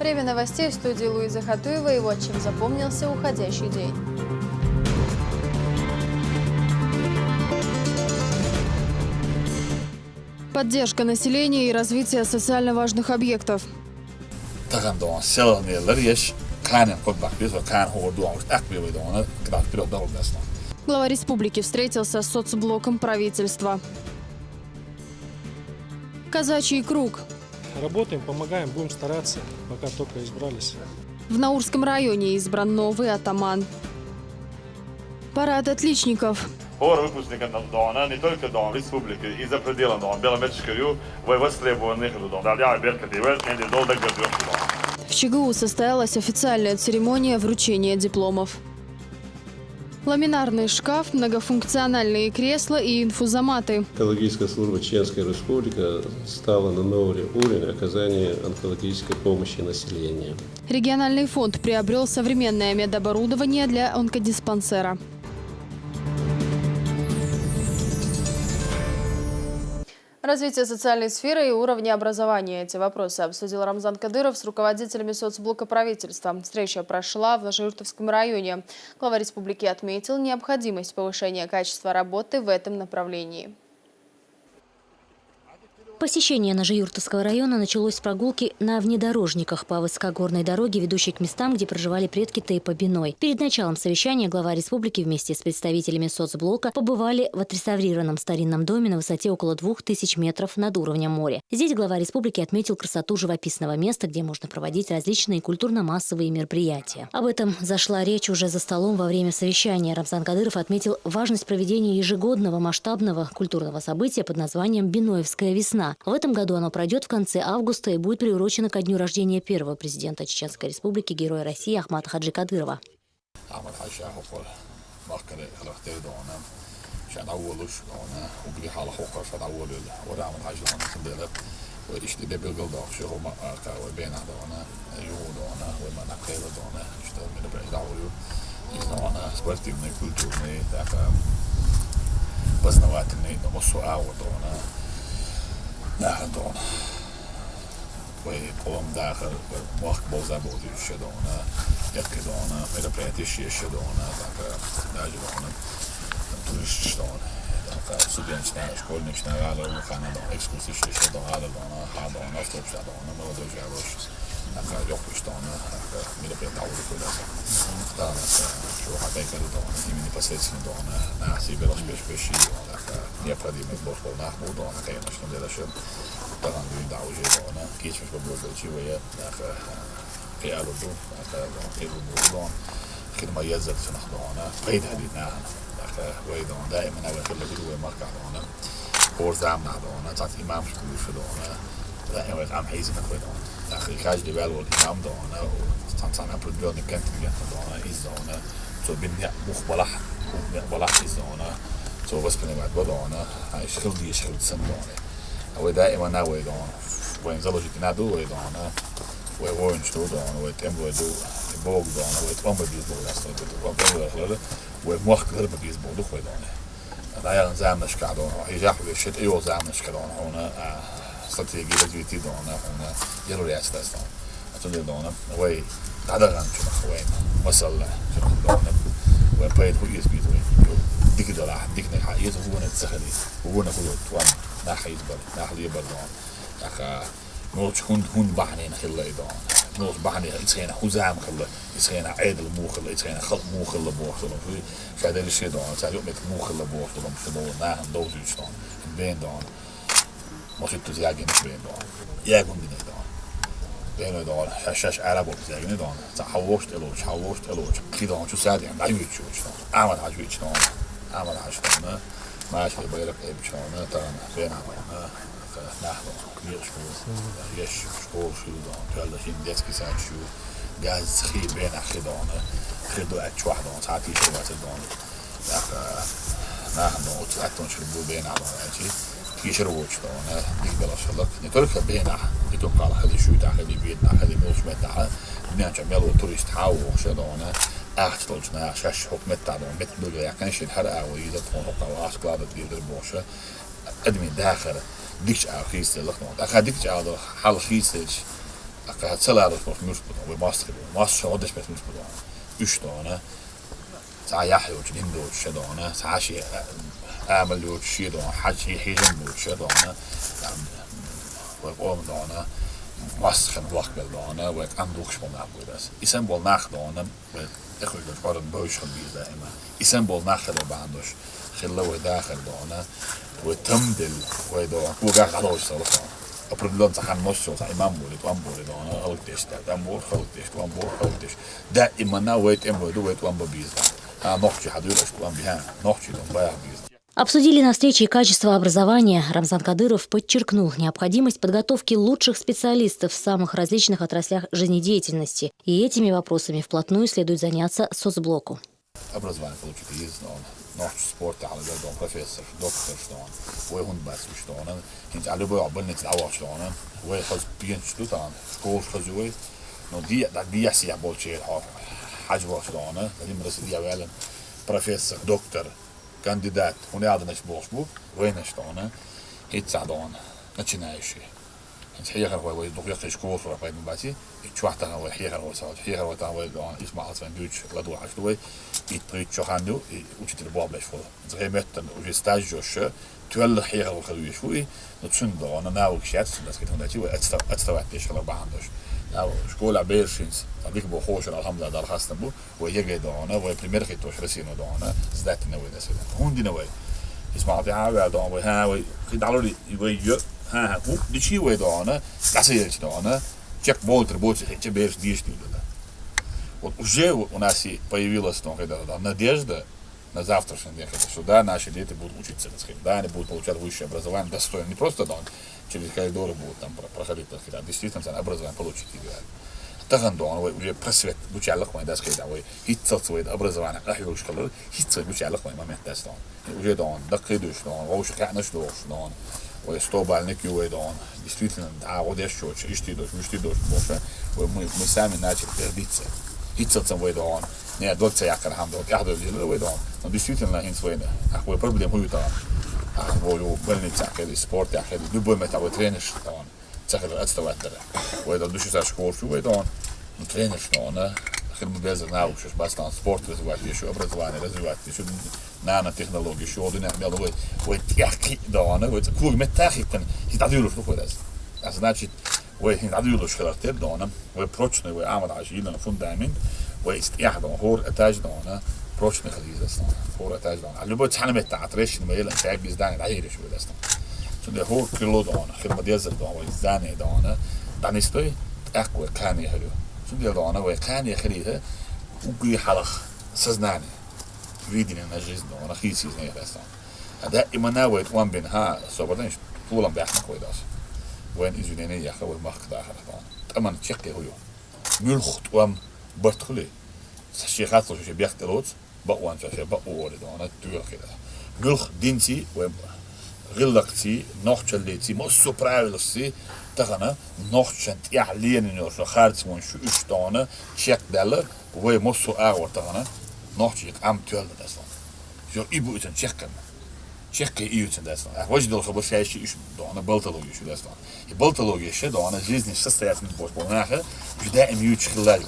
Время новостей в студии Луиза Хатуева и вот чем запомнился уходящий день. Поддержка населения и развитие социально важных объектов. Глава республики встретился с соцблоком правительства. Казачий круг. Работаем, помогаем, будем стараться, пока только избрались. В Наурском районе избран новый атаман. Парад отличников. Не только Дом Республики, и за пределами Дом Беломечскую, В ЧГУ состоялась официальная церемония вручения дипломов. Ламинарный шкаф, многофункциональные кресла и инфузоматы. Онкологическая служба Чеченской Республики стала на новый уровень оказания онкологической помощи населению. Региональный фонд приобрел современное медоборудование для онкодиспансера. Развитие социальной сферы и уровня образования. Эти вопросы обсудил Рамзан Кадыров с руководителями соцблока правительства. Встреча прошла в Ножеюртовском районе. Глава республики отметил необходимость повышения качества работы в этом направлении. Посещение Ножеюртовского района началось с прогулки на внедорожниках по высокогорной дороге, ведущей к местам, где проживали предки Тейпа Биной. Перед началом совещания глава республики вместе с представителями соцблока побывали в отреставрированном старинном доме на высоте около 2000 метров над уровнем моря. Здесь глава республики отметил красоту живописного места, где можно проводить различные культурно-массовые мероприятия. Об этом зашла речь уже за столом во время совещания. Рамзан Кадыров отметил важность проведения ежегодного масштабного культурного события под названием «Биноевская весна». В этом году оно пройдет в конце августа и будет приурочено ко дню рождения первого президента Чеченской Республики, героя России Ахмата Хаджи Кадырова. Nahadon. Polom dagen, mag bozabod is dona, jakkedona, meraprätis is dona, dona, turiststone. Dan studentensnel, skolniksnel, alle Canada, exclusief is dona, hadon, afstopstadona, maar dat is dan ga je opgestaan, meraprätis oude kudassen. Dan zo gaat ik er dan, die mini passetsen dan, na zie je wel speciaal. Необходимо было нахмурно, конечно, делать там да уже на кичмеш побудучивая я люблю это خدمة يزد في نخدونا قيد هدينا ويدون دائما أول كل بدو مركعنا كورس عم نخدونا تعطي إمام شكل شدونا دائما عم حيز نخدونا أخي كاج دي بالو الإمام دونا وتنصنع بدون كنت نخدونا إزدونا تو بني مخبلح إزدونا تو بس بني بعد بدونا يشغل سندونا ودائما نويدون وين زلوجي نادو ويدونا وين شتودون ويتمبودو بوغدون ويتأمر بيزبوغ أصلا ويتأمر وموخ كذا بيزبوغ دو ويدونا لا ينزام نشكادون يجاح بيشت أيو زام نشكادون هنا استراتيجية جديدة دونا هنا يلو رياستاسون أتوني دونا وي تعدغن شو نخوين وصل شو نخدونا وبيت هو يزبيت وين ديك دلع ديك نحا يزبوغ نتسخلي وبونا كله توان ناحية ناحية بردون أخا نوش هون بحني نخلة إدون نوش بحني إتخينا حزام خلة إتخينا عيد المو خلة إتخينا خلق مو خلة بوح خلة في هذا الشيء دون ساعد يوم مو خلة بوح خلة مش دون ناهم دوزيش دون بين دون مش تزياجين بين دون ياكون بين دون بين دون حشاش عرب وبزياجين دون حوشت إلوش خيدون شو ساعد يعني عجويت شو دون عمل عجويت دون عمل عجويت دون ماشي بيرك إيه بشونا ترى بين عملنا نحن كبير شو يش شو كلا شيء ديسك ساعد شو جاز خي بين أخدونا خدو أتش واحد ساعتي شو وقت دونا نحن أتون شو بين عملنا شيء كيش روش دونا نقدر أشلك نترك بين نتون قال خلي شو تأخذي بيتنا خلي موش متاع نيجي ملو توريست حاو شدونا أختلجنا شاش حكمت تعلم مت بقى كان شيء الحرقة وإذا تكون حقوق أسقط تقدر بوشة أدمي داخل ديكش على خيس لخنون أخذ ديكش على حال خيسش akka целарус мус будон мас шодеш бес мус будон 3 dona за яхюч индоч шедона саши амалюч шедона хачи хижмуч шедона وقوم دانا واسخن وقت دانا و اندوخش van abgoedas isen bol nach dana و اخوج dat een boos van wie daar maar isen bol nach de baandos gello dagen dana و tamdel و da و ga galos zo op het land gaan mosso zijn imam wordt dana al test dan wordt al test da imana weet en wordt weet wan babizda nog je had dus kwam biha nog je dan bij babizda. Обсудили на встрече качество образования. Рамзан Кадыров подчеркнул необходимость подготовки лучших специалистов в самых различных отраслях жизнедеятельности. И этими вопросами вплотную следует заняться соцблоку. Образование получить есть, но спорт, але профессор, доктор, вы он бас, что он, инж alle бы больницы аваш, что он, вы хаз бьен что там, школ хазуй, но die я больше хажва, что он, им рассказывали профессор, доктор, кандидат, он я одна шбошбу, война что он, хитсадон, начинающий. Хейгер هو يدخل شكور في رفايد مباسي يتشوحت هو هيجر هو صار هيجر هو تاوي دون اسمع أصلا بيوش لدوا عشتوي يتريد شخانيو وشيت البواب ليش فوق زي متن وجي ستاج جوش تولى هيجر هو خلوي شوي نتشن دون أنا وكشات بس كده هنداتي وأتستوعب إيش الله بعندش أو شكول بيرشينز أبيك بخوش الحمد لله دار خاصة بو ويجي دون وبريمير خيتوش رسينو دون زدت نوي ده سيدا هوندي نوي اسمع في حاجة دون وها ويدعلوا يبغى die zie je dan, dat zie je dan, check болтер, эти берешь действия. Вот уже у нас и появилась надежда на завтрашний день, что да, наши дети будут учиться, да, они будут получать высшее образование достойно, не просто там через коридоры будут там проходить, а действительно образование получить идеально. تغن دون ويا برسوت بوشالق ما داس كده ويا هيتصل سويد أبرزوان أحيوش كله هيتصل بوشالق ما مهتاز دون ويا دون دقيقوش دون ووش كعنش دوش دون ويا ستوبال نكيو دون действительно عودش شو يشتيدوش بوشة ومسامي ناتش ترديتس هيتصل سويد دون نه دوت سيأكل هم دوت يحضر جل ويا دون действительно هين سوينا أخوي problem هو ترى أخوي بلني تأكل سبورت تأكل دبل متى وترينش دون تأكل أتستوعب وإذا دوش تاش كور شو ويدون نترينر شو أنا خير مبازر ناوش بس تان سبورت развивать شو образование развивать شو نانا تكنولوجيا شو دنيا ميلو ويتحكي دانا ويتكوج متاخيتن يتعديلوش لو كده значит ويتعديلوش خلاتر دانا ويبروتشن ويعمل عجينا فوندامين ويستيحدون هور أتاج دانا بروتشن خليز أصلا هور أتاج دانا اللي بتحنا متعترش الميل أنت عايز دانا العير شو أصلا شو ده هور كيلو دانا خير مديزر دانا ويزاني دانا دانستوي أقوى كان يهلو شو ده دانا وكان يخليها وقي حلق سزناني فيدينا نجز دانا خيسي زني أصلا هذا إما ناوي وان بينها صوبرنش طولا بيحنا كويداس وين إزوديني يا خوي مخ داخل دانا تمن تشكي هو ملخت وام برتخلي الشيخات لو شيء بيختلوت بقوان شيء بقوة دانا تقول كده ملخ دينتي وام غلقتي نوختشليتي مو برايلسي تغنا نوختشنت يعلين نور خارج من شو اشتانه شك دله و موسو اغور تغنا نوختشيك ام تول داستان جو يبو اتن شك يوتن داستان وجد الخبر شيء ايش دانا بلطلوجي شو داستان البلطلوجي شو دانا жизнь состоит من بوش بوناخه دائم يوتش خلال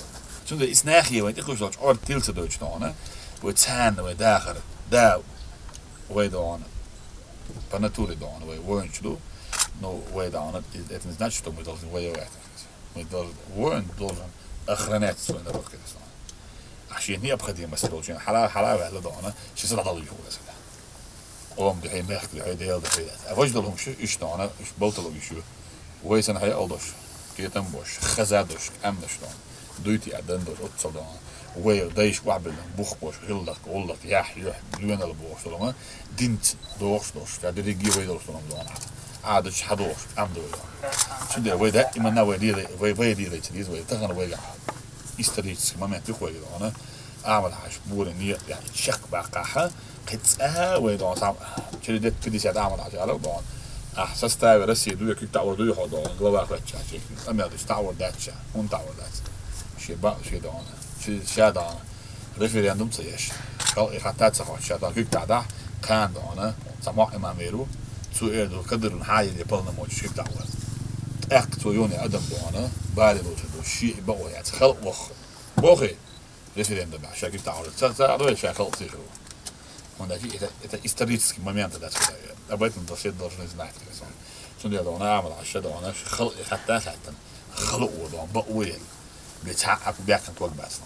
شو ده اسناخي وانت اخوش لوش اور تيلت دوتش دانا وتسان وداخر دا ويدانا по натуре да он воинчу, но воин это не значит, что мы должны воевать. Мы должен охранять свой народ, конечно. عشان необходимость должен حلاوة هذا دانا شو صار ضلوا يشوفوا هذا. قوم ده مخك ده هيدا ده هيدا. أفضلهم شو إيش دانا إيش بلطلوا يشوف. ويسن هاي أولش كيتم بوش خزادوش أمنش دانا. دويتي عدن دوش أتصل دانا. ويا دايش وعبل بوخ بوش غلق يح لوين البوش طالما دينت دوش كده يجي ويا دوش طالما عادش حدوش أم دوش شو ده ويا ده إما نوع دي تريز ويا تغنى ويا يستريس ما تخوي أنا أعمل حاش بورني يعني شك بقاها قطعة ويا ده صام شو ده كده شيء أعمل حاجة على ده أحساس تاعي رسي دوي كي تعور دوي هذا غلبة كلتش شيء أما ده تعور داتش هون تعور داتش شيء ده أنا شادان ريفرندوم تيش قال إخاتات صفات شادان كيك تعدا كان دانا سماع إمام ويرو سو إردو قدر الحاجة اللي بلنا موجود شيء دعوة أكتو يوني أدم دونا بعد الوجود الشيء بقى يعني خلق وخ بوخي ريفرندum شاكي تعرض تعرض شاكل تيجو هنا في إذا استريتسكي момент ده كده об этом должны знать كده سندي دونا عمل عشان دونا خلق حتى خلق ودون بقويل بيتحقق بيحكم توك بس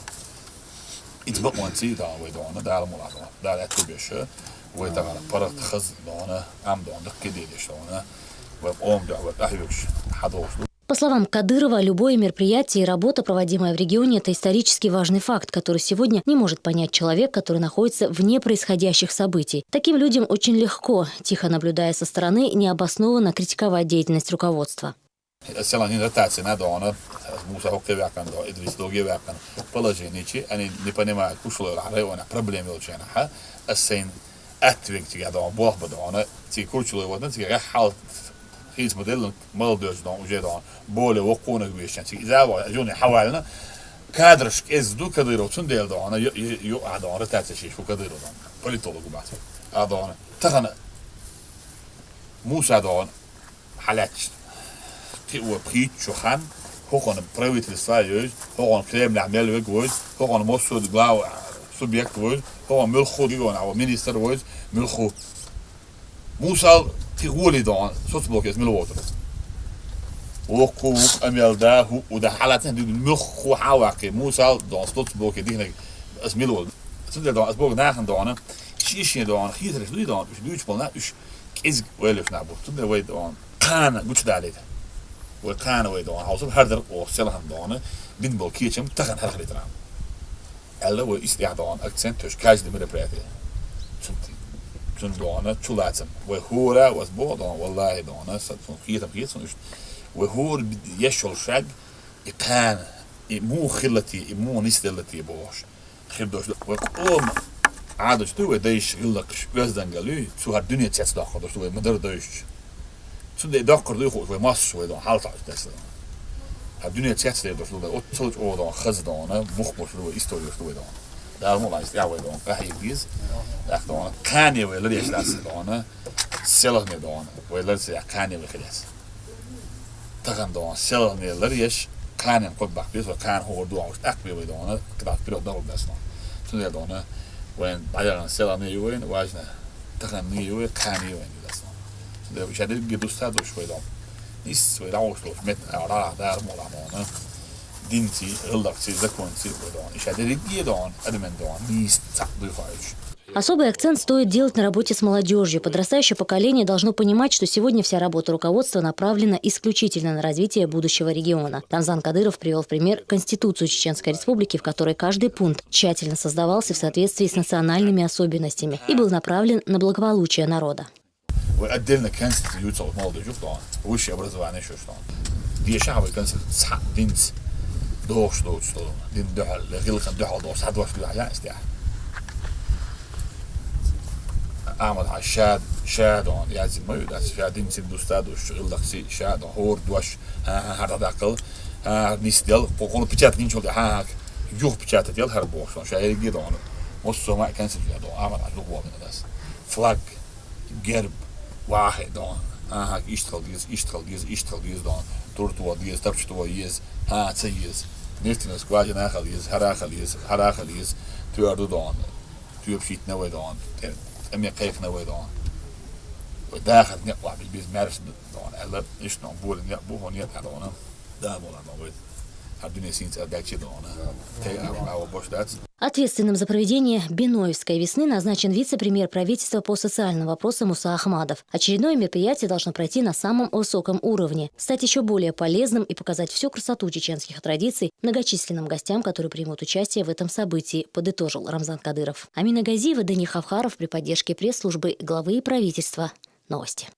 إنت بقى وانتي دا ويدونا دا الملاحظة دا أتبيشه ويدا على برد خز دونا عم دونا كديش دونا وقوم دا وأحيوش حدوش. По словам Кадырова, любое мероприятие и работа, проводимая в регионе, это исторически важный факт, который сегодня не может понять человек, который находится вне происходящих событий. Таким людям очень легко, тихо наблюдая со стороны, необоснованно критиковать деятельность руководства. Sellainen retaatsi doona muusa hokkevääkan do idrisdogevääkan palajinichi ani nipanema kushlo hareona problemi olchanaha asin atviktiga do bohba doona ti kushlo wadan ti hal هيز موديل مالدوش دون وجي دون بوله وقونا بيشان تي زاوا جوني حوالنا كادرش ازدو كديرو تون ديل دون يو ادون رتاتشي شو كديرو دون بوليتولوج بعد ادون تخنا موسى دون حالاتش تي و بريتشو خان هوكون برايفت لسايوز هوكون كلام نعمل ويجوز هوكون موسود غلاو سوبجكت ويز هوكون ملخو ديون او مينيستر ويز ملخو موسى تقولي دون صوت اسم الوتر وقوق أميل ده وده حالتين دي مخ وحواقي موسى دون صوت بلوك دي هناك اسم الوتر صدق دون اسبوع ناخن دون شيء دون خير شو دون مش دوش بلنا مش كيز ويلف نعبو صدق ويد دون كان قلت ده عليه وكان ويد دون حوصل هردر وصلهم دون بين بلوكيتشم تخن هالخلي ترى الله ويستيع دون أكسنتوش كاج دي مربراتي دونا تشولاتم وهورا واسبوع دونا والله دونا ستون خيتم وهور يشول شاق يقان مو خلتي مو نستلتي بوش خيردوش وقوم عادش تو ديش يلق بزدنگلو تو هر دنيا تشات داخل تو مدر ديش تو دي داخل دو خو ماس شو دون حالت دست هر دنيا تشات دو تو تو او دون خز دونا مخبوش دو استوري دو دون دار مو لايست يا وي دون قهي بيز دون كاني ولا ليش داس دون سيلني دون ولا زي كاني وخلاص تغن دون سيلني لريش كان قد بق بيز وكان هو دو اوش اكبي وي دون كدا بيرو دبل داس دون دون وين بايرن سيلني وين واجنا تغن ني وي كاني وين داس دون ده شادي جدوستا دو شوي دون نيس وي راوش لو مت على دار مو لا دينتي غلطتي زكونتي ودون اشادي دون ادمن دون نيس تقدو فايش. Особый акцент стоит делать на работе с молодежью. Подрастающее поколение должно понимать, что сегодня вся работа руководства направлена исключительно на развитие будущего региона. Рамзан Кадыров привел в пример Конституцию Чеченской Республики, в которой каждый пункт тщательно создавался в соответствии с национальными особенностями и был направлен на благополучие народа. وقدمنا كونستيتيوشن молодежи دون وش образование شو شلون دي شعب كونستيتيوشن دينس دوش دين دحل غلق دحل دوش حد واش يا استياح أعمل على شادون يازم ما يدرس شادين سيد دوستاد وشغل دخسي شادون هور دوش هذا داخل نيستيل قولوا بيتشات نينشوا ده هاك يوه بيتشات ديال هربوش شاير جدون مصر ما كان سيد دون أعمل على لغوا من الناس فلاج جرب واحد دون هاك يشتغل ديز دون تورتوا ديز تبشتوا يز تسيز نيرتنس قاعد ناخذ يز هراخل يز تياردو دون تيبشيت نوي دون أمي قيف نوي دون وداخل نقطع بالبيز مارس دون ألا إيش نقول نقبوه نيت دون ده مولا نوي هردني سينت أداكشي دون تي أو бош دات. Ответственным за проведение Биноевской весны назначен вице-премьер правительства по социальным вопросам Муса Ахмадов. Очередное мероприятие должно пройти на самом высоком уровне, стать еще более полезным и показать всю красоту чеченских традиций многочисленным гостям, которые примут участие в этом событии, подытожил Рамзан Кадыров. Амина Газиева, Дани Хавхаров при поддержке пресс-службы главы правительства. Новости.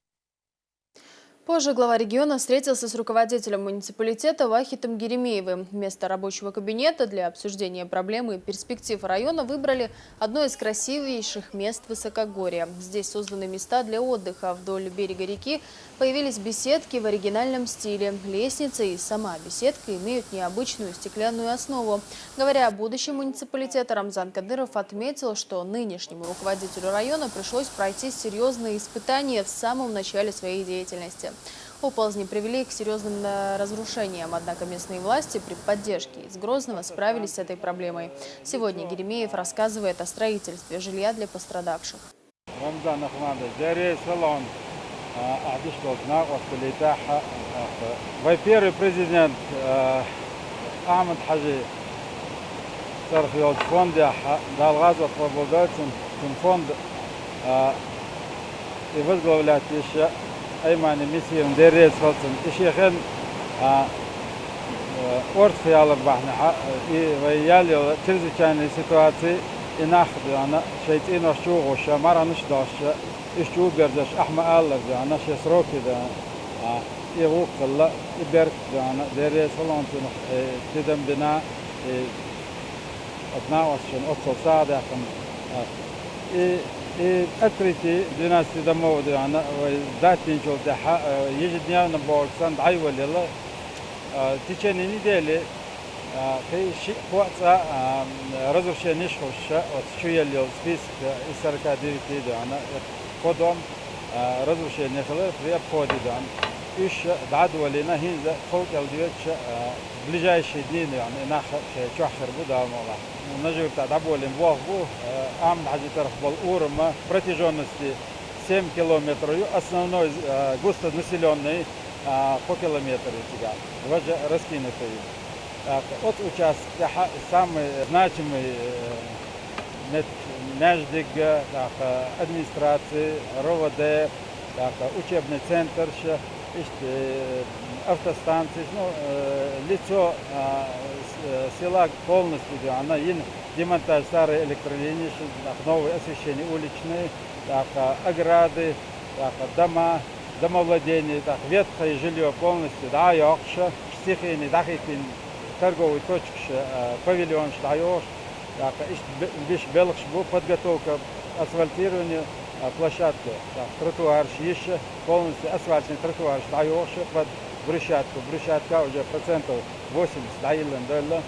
Позже глава региона встретился с руководителем муниципалитета Вахитом Геремеевым. Вместо рабочего кабинета для обсуждения проблем и перспектив района выбрали одно из красивейших мест Высокогорья. Здесь созданы места для отдыха. Вдоль берега реки появились беседки в оригинальном стиле. Лестница и сама беседка имеют необычную стеклянную основу. Говоря о будущем муниципалитета, Рамзан Кадыров отметил, что нынешнему руководителю района пришлось пройти серьезные испытания в самом начале своей деятельности. Оползни привели к серьезным разрушениям, однако местные власти при поддержке из Грозного справились с этой проблемой. Сегодня Геремеев рассказывает о строительстве жилья для пострадавших. Первый президент Ахмед Хаджи صرف فوند دالغاز وطبوغات من فوند يبدو ولاية الشيء أيمن ميسير مديريس فلسطين الشيخين أورد في على بحنا ويالي تلزي كان سيتواتي إناخد أنا شيء إنه شو غش مرة نشداش إشتو بيرجش أحمد الله أنا شيء سروكي ده يروق الله يبرك أنا ديريس فلسطين تدم بنا 12 أتصل ساعة أكريتي ديناستي دمو أنا وذاتين شو ده يجدني أنا بورسان عيول يلا تيجي نديلي في شيء وقت رزق شيء نشوش وشوية اللي سبيس السرقة ديرتي ده أنا قدام رزق شيء نخلص في أبودي ده إيش بعد ولينا هين فوق الديوتش بلجاي شديد يعني ناخ شو آخر بودا الموضوع نجوا تعبوا اللي نبوه عم حاجة طرف بالأورما протяженности 7 километров основной густо населенный по километру тяга вожа раскинутый от участка самый значимый между администрацией РОВД учебный центр автостанции, лицо села полностью, она демонтаж старой электролинии, новые освещения уличные, ограды, дома, домовладения, ветхое жилье полностью, да, якша, стихийный, дахитин, торговый точки, павильон, штайош, биш белых подготовка асфальтирования площадки, тротуар, еще полностью асфальтный тротуар, штайош, под брусчатку, брусчатка уже процентов 80 даилен долла,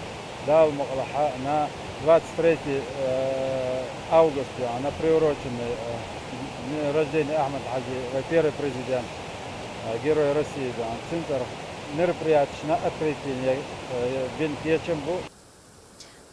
дал мухлаха на 23 августа, она приурочена рождение Ахмед Хаджи, первый президент, герой России, центр мероприятий на открытие Бенкечембу.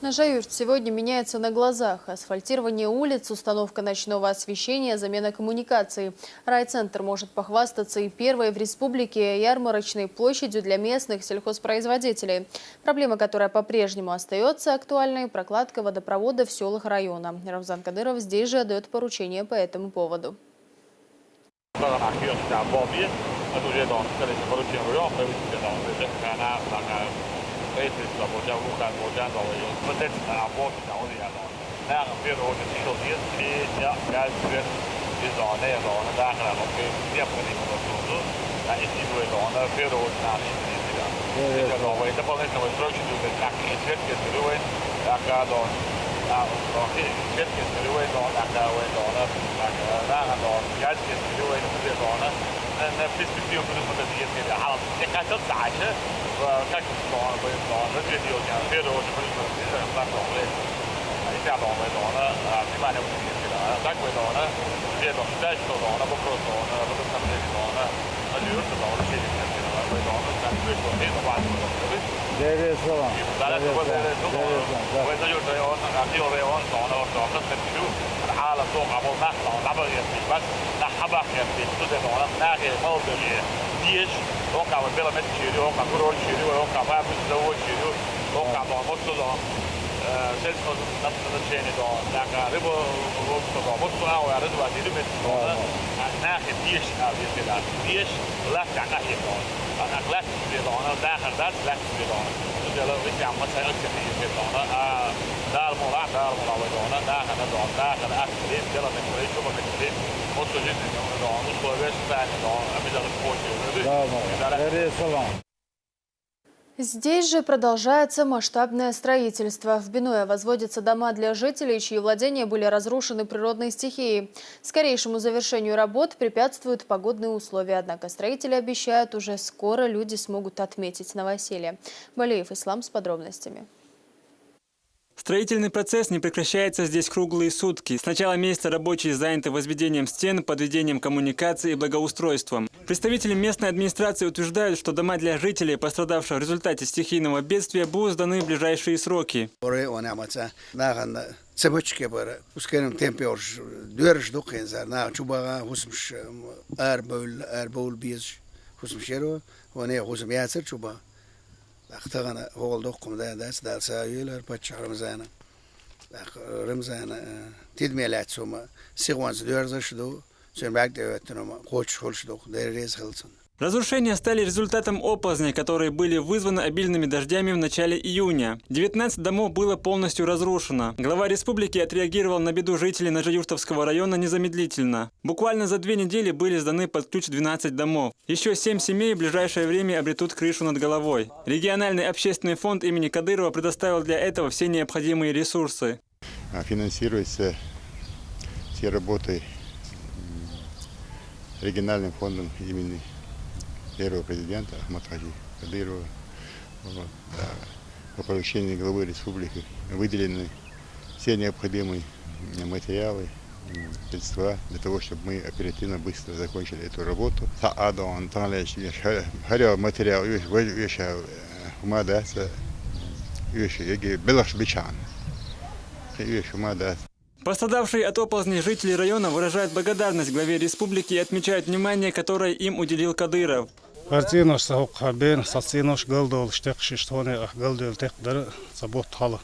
На Жаюрт сегодня меняется на глазах. Асфальтирование улиц, установка ночного освещения, замена коммуникаций. Райцентр может похвастаться и первой в республике ярмарочной площадью для местных сельхозпроизводителей. Проблема, которая по-прежнему остается актуальной – прокладка водопровода в селах района. Рамзан Кадыров здесь же отдает поручение по этому поводу. Precis vad jag vågar då ju för det är bort då det är då när vi då det så det ja jag vet det då det då där kan man ju det på det så där är det då när vi då när det då vad det på det så tror jag det tack det det då jag kan då och det det då då där då där då jag det då det då när perspektiv på det så det är allt det kan inte säga وكان طبعا بيطلع فيديو يعني فيديو بالنسبه للفرق一下往回走呢，起码就5年去了。再回走呢，这种再去走呢，不可走呢，不是他们这里走呢，那就是走了7年去了，回走呢，咱最说这种话就走对。对是吧？咱俩说的中国，为这就是要那个就为我走了走了很久，العالم طوق عبور نحن عبر يسبي بس نحبك يسبي تود走了那个毛的里ديش وقع بلا مت شيري وقع كرول شيري وقع فاهم زوج شيري وقع مصطلح سيدنا نفس الشيء ده لكن ربو مصطلح مصطلح ويرد وادي لمت ناخذ ديش هذه كده ديش لا تعقى ده أنا لا تبي أنا داخل ده لا تبي أنا إذا لو بدي أعمل مثلا كذي أنا ده الموضوع ده أنا داخل ده داخل أكل يلا نقول شو بنقول مصطلح جدا ده مصطلح بس ثاني ده أبدا الكوتش Здесь же продолжается масштабное строительство. В Биное возводятся дома для жителей, чьи владения были разрушены природной стихией. Скорейшему завершению работ препятствуют погодные условия. Однако строители обещают, уже скоро люди смогут отметить новоселье. Балеев Ислам с подробностями. Строительный процесс не прекращается здесь круглые сутки. С начала месяца рабочие заняты возведением стен, подведением коммуникаций и благоустройством. Представители местной администрации утверждают, что дома для жителей, пострадавших в результате стихийного бедствия, будут сданы в ближайшие сроки. اختغنا هو الدقم ده دال سايل بتش رمزانا رمزانا تدميلات سوما سيغوانز دورزش دو سين باك دوتنوما خوش خولش دو ديريز خلصن. Разрушения стали результатом оползней, которые были вызваны обильными дождями в начале июня. 19 домов было полностью разрушено. Глава республики отреагировал на беду жителей Ножеюртовского района незамедлительно. Буквально за 2 недели были сданы под ключ 12 домов. Еще 7 семей в ближайшее время обретут крышу над головой. Региональный общественный фонд имени Кадырова предоставил для этого все необходимые ресурсы. Финансируются все работы региональным фондом имени первого президента Ахматхаджи Кадырова. По поручению главы республики выделены все необходимые материалы, средства для того, чтобы мы оперативно, быстро закончили эту работу. Материал Пострадавшие от оползней жители района выражают благодарность главе республики и отмечают внимание, которое им уделил Кадыров. Картинош сахукхабен, сацинош галдол, штекшиштоне, галдол текдар, забот хала.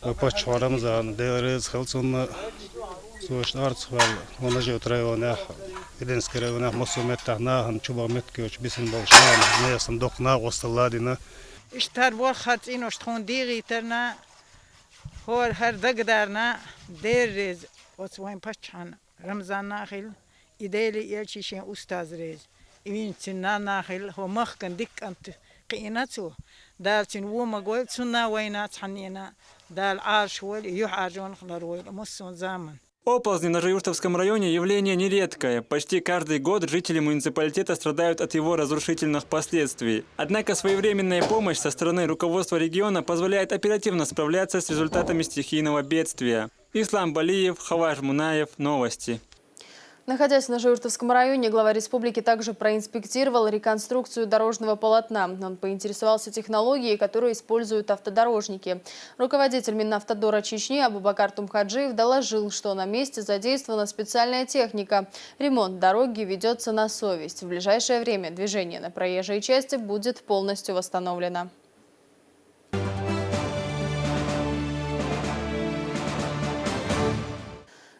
Выпач Рамзан, дерез, хелцун, суш арцвал, он же утрайона, Иденский район, Мосумета, Нахан, Чуба Меткиоч, Бисен Балшан, Неясан Докна, Осталадина. اشتهر وقت اینو شتون دیگی ترنا هر دقدرنا دیرز واسوین پچان رمضان ناخل ایدالی یلچیشین استاد ریز این سنا ناخل هو مخکن دیک انت قیناتو دال سن و مقول سنا وینات حنینا دال عاش ول يحاجون خلروي مسون زمان. Оползни в Ножеюртовском районе явление нередкое. Почти каждый год жители муниципалитета страдают от его разрушительных последствий. Однако своевременная помощь со стороны руководства региона позволяет оперативно справляться с результатами стихийного бедствия. Ислам Балиев, Хаваж Мунаев. Новости. Находясь в Ножеюртовском районе, глава республики также проинспектировал реконструкцию дорожного полотна. Он поинтересовался технологией, которую используют автодорожники. Руководитель Минавтодора Чечни Абубакар Тумхаджиев доложил, что на месте задействована специальная техника. Ремонт дороги ведется на совесть. В ближайшее время движение на проезжей части будет полностью восстановлено.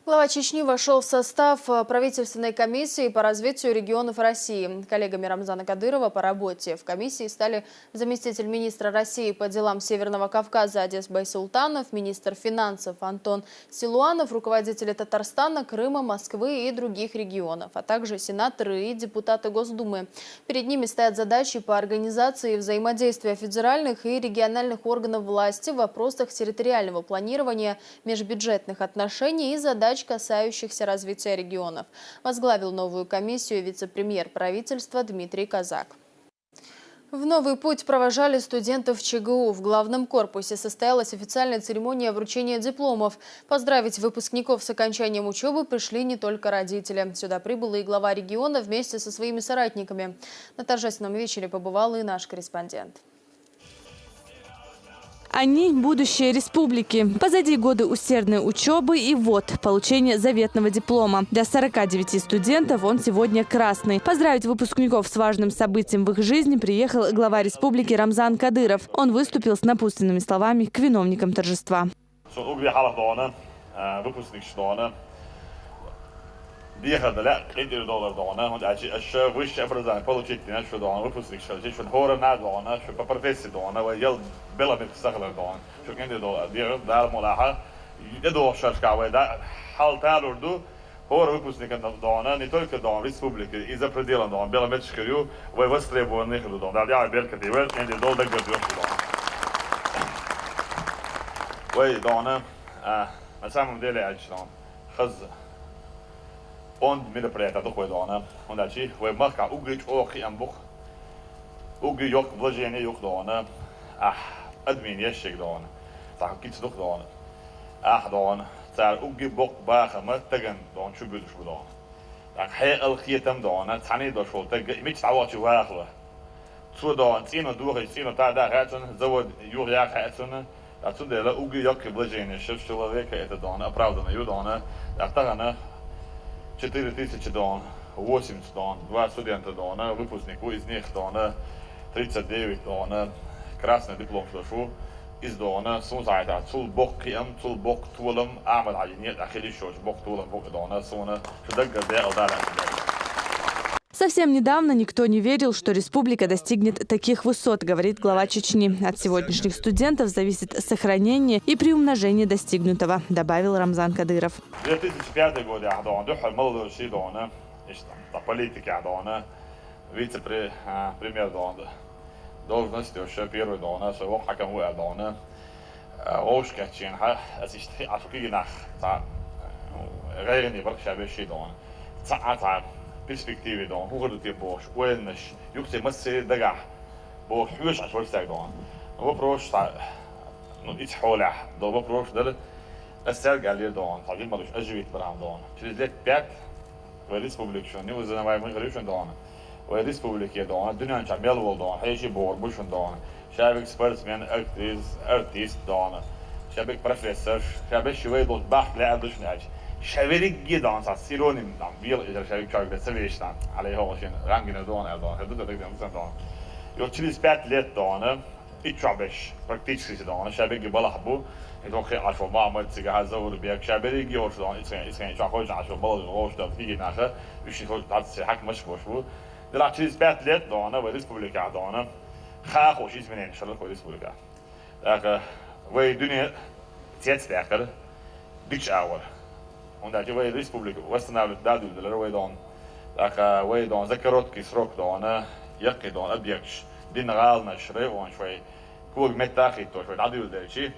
Глава Чечни вошел в состав правительственной комиссии по развитию регионов России. Коллегами Рамзана Кадырова по работе в комиссии стали заместитель министра России по делам Северного Кавказа Адес Байсултанов, министр финансов Антон Силуанов, руководители Татарстана, Крыма, Москвы и других регионов, а также сенаторы и депутаты Госдумы. Перед ними стоят задачи по организации взаимодействия федеральных и региональных органов власти в вопросах территориального планирования, межбюджетных отношений и задач, касающихся развития регионов. Возглавил новую комиссию вице-премьер правительства Дмитрий Казак. В новый путь провожали студентов ЧГУ. В главном корпусе состоялась официальная церемония вручения дипломов. Поздравить выпускников с окончанием учебы пришли не только родители. Сюда прибыла и глава региона вместе со своими соратниками. На торжественном вечере побывал и наш корреспондент. Они – будущее республики. Позади годы усердной учебы и вот получение заветного диплома. Для 49 студентов он сегодня красный. Поздравить выпускников с важным событием в их жизни приехал глава республики Рамзан Кадыров. Он выступил с напутственными словами к виновникам торжества. Diegene in de dollar dona, want als je wish abrazan politiek die net dona, wypustig shall je van horen na dona, je professie dona, waar je bella met sagler dona. Je kan de dollar, die daar molaha, je door шашкаве, да, haltaar ordu, horen wypustig dona, niet только dona, республики, и за пределом dona, bella met schreeuw, waar востребованных dona. Да, я берка die wel, en de dollar dat dona. Waar dona, на самом деле ачно, хаз он мероприятие такое дона, он дальше, вы мака угрич охи амбух, угри йог вложение йог дона, админ ящик дона. صح كيت صدق دون دون صار أوجي بق باخ ما تجن دون شو بيلش بدون يعني حي الخيتم دون ثاني دو شو تج مش تعوض شو واخله شو دون تينو دوه تينو تعدا هاتون زود يور ياك هاتون أتون ده لا أوجي ياك بلجين شوف شو هذا كأيت دون أبراود يو دون أعتقد 4000 دون 800 дон, 2 студента дона, выпускнику из них дона 39 дона, красный диплом шлашу из дона, сунзайта, цул бок киам, цул бок тулам, амал عجينيت أخيلي شوش бок тулам бок дона, суна, шудагга дел даля. Совсем недавно никто не верил, что республика достигнет таких высот, говорит глава Чечни. От сегодняшних студентов зависит сохранение и приумножение достигнутого, добавил Рамзан Кадыров. 2005 год я дон, духал молодой ши дона. Политика дона, вице-премьер дона, должность еще первый дона, что хакам уэ дона, оушка чин ха, асишти ашуки нах, та гайрни баркшабе ши дона, та перспективе дона, хугрду ти бош, уэннеш, юксе массе дага, бош хуш ашвар стак дона, вопрос та, ну ич холя, до вопрос дал, асер галер дона, тагим малыш ажвит брам дона, через лет 5 و республик شون نیوز نمایی غریبشون دانه و республики دانه دنیا چمیل ول دانه هیچی بوربوشون دانه شبیه اکسپرتمن ارتیست دانه شبیه پروفسور شبیه شوی دوست بخت لعبش نیاج شبیه گیدان ساز سیرونیم دان بیل اجر شبیه چای به سویشتن علیه هاشین رنگین دانه دانه هدو دادی مثلا دانه یا چیز پت لیت دانه ایچابش پرکتیکی دانه شبیه بالا حبو يدون خي عشوا ما عملت سجها زور بيك شابري جورش دان إسكان شاخوش عشوا بلد غوش ده فيجي ناخه ويشي خوش تعطي حق مش بو دلع تشيز بات ليت دانا وريسبوبليكا دانا خاخوش اسمين إن شاء الله وريسبوبليكا لكن وي دنيا تيت داخل ديش أول ونداجي وي ريسبوبليكا وستناول دادو دلر وي دان لكن وي دان ذكرت كيسروك دانا يقي دان أبيكش دين غال نشري وان شوي كوج متاخي تو شوي عديو دلشي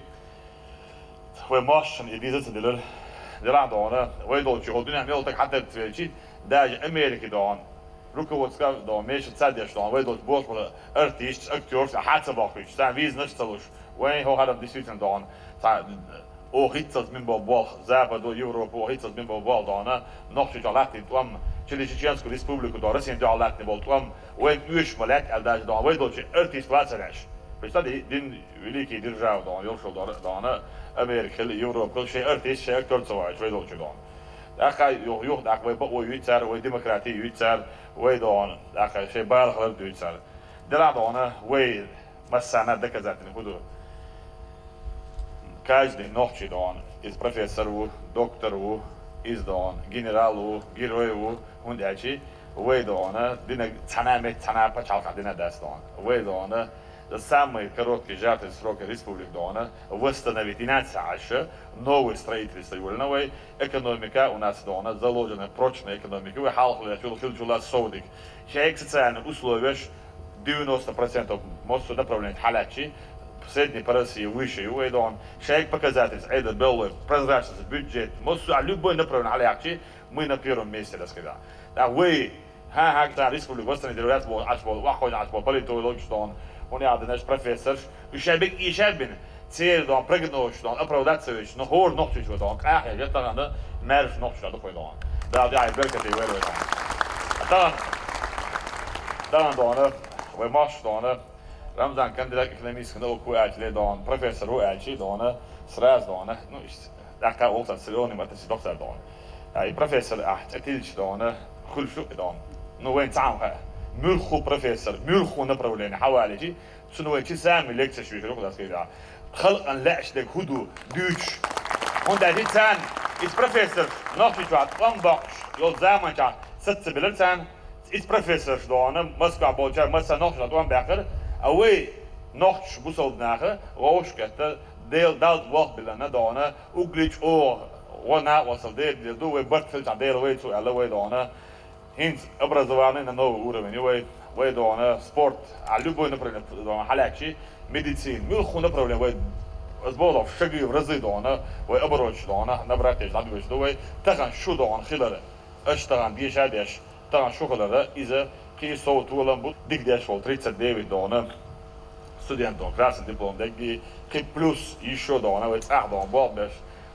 و ماشن يديزت دلر دلع دانا وين دولتشي خودنا ميل تك حتى تفيلشي داج أمريكا دان روكو واتسكا دان ميش تصديش دان وين دولت بوش ولا أرتيش أكتورس حتى باقيش تاع فيز نشتلوش وين هو هذا ديسيتن دان تاع أو هيتسات من بابال زابا دو يوروب أو هيتسات من بابال دانا نقطة جالاتي توام تشيليشيانسكو ريسبوبليكو دان رسين جالاتي بال توام وين يوش ملاك الداج دان وين دولتشي أرتيش واتسلاش بس تادي دين وليكي درجة دان يوشل دانا أمريكا يوروب كل شيء أرتيش شيء أكتر سواء شوي دول شدون. داخل يوح داخل ويبقى يتسر ويديمقراطي يتسر ويدون داخل شيء بالغ غير يتسر. دلع دونا وي مسنا دكزاتني خدو. Каждый ночь дон из профессору, доктору, из дон генералу, герою, ундячи, вей дона дина цанаме цана пачалка дина даст дон. Вей дона за самый короткий сжатый срок республик Дона восстановить инициацию новое строительство южной экономика у нас Дона заложена прочная экономика. Вы халхли чула саудик. Шейк социальные условия 90% мост направления халачи средний по России выше и Дон. Шейк показатель это был прозрачность бюджет мост любой направление халачи мы на первом месте рассказал. Да вы ها هكذا республик восстановить деревят был ашбол вахой ашбол политологич Дон. Он я наш профессор, ушабик и шабин, цел дон прыгнув дон, оправдаться но хор ночью дон, ах я это надо мерш ночью дон дон. Да я берка ты верю это. Да дон, вы маш дон, Рамзан кандидат экономический наук уачли дон, профессор уачли дон, сразу дон, ну так как он силёный математик доктор дон. И профессор Атильч дон, хульшу дон. Ну вين تعمل ملخو بروفيسور ملخو направление حوالي شنو كي سامي ليكتشر شو يقولوا ده كده خلق ان لاش لك هدو دوتش هون ده تان اس بروفيسور نوتي جات وان بوكس يو زمان جات ست بلتان اس بروفيسور دونه مسكا بولجا مسا نوتش وان باكر اوي نوتش بوسول ناخه روش كته ديل دالت وقت بلنا دونه اوغليش او وانا وصل ديل دو بطل تاع ديل وي تو على وي دونه هند образование на новый уровень, вы дона спорт, а любой направление дона халякчи, медицин, милху направление, вы сболов шаги в разы дона, вы обороч дона, набратишь, надуешь, вы таган шу дона хилары, аш таган дешадеш, таган шу хилары, из-за ки соу тулам бут, дигдеш вол 39 дона, студентом красный диплом, дагги кит плюс еще до, она ведь ах, дон болбеш,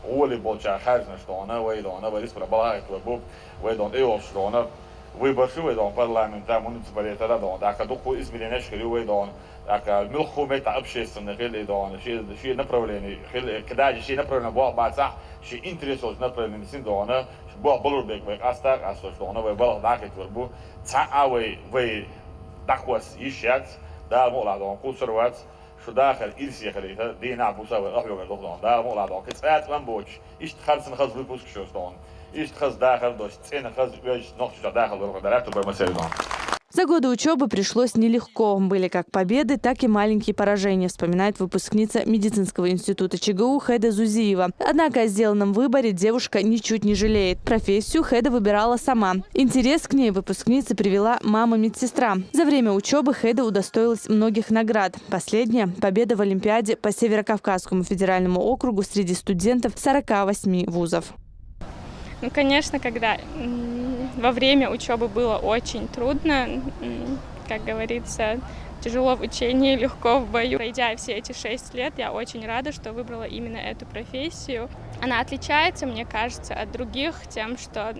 ули болча харзна, что она выйдет, она выйдет про балай клуб, выйдет и что она выбор, что выйдет парламента, муниципалитета, да, так а духу изменения, что выйдет, так мелком это общественное, или да, ши направление, когда ши направление было баца, ши интересует направление синдона, было болурбек, астак, а что она выйдет, так и турбу, цаавей вы такwas ищать, да, молодой, кусорвать. شو داخل إلسي خليته دينا بوساوي أحلو قدوم دا مولا دا كتسات من بوش إيش تخلص نخز بالبوسك شو ستون إيش تخز داخل دوش تسين خز ويش نقش داخل بالقدرات وبمسيرنا. За годы учебы пришлось нелегко. Были как победы, так и маленькие поражения, вспоминает выпускница медицинского института ЧГУ Хеда Зузиева. Однако о сделанном выборе девушка ничуть не жалеет. Профессию Хеда выбирала сама. Интерес к ней выпускнице привела мама-медсестра. За время учебы Хеда удостоилась многих наград. Последняя – победа в Олимпиаде по Северокавказскому федеральному округу среди студентов 48 вузов. Ну, конечно, когда во время учебы было очень трудно, как говорится, тяжело в учении, легко в бою. Пройдя все эти 6 лет, я очень рада, что выбрала именно эту профессию. Она отличается, мне кажется, от других тем, что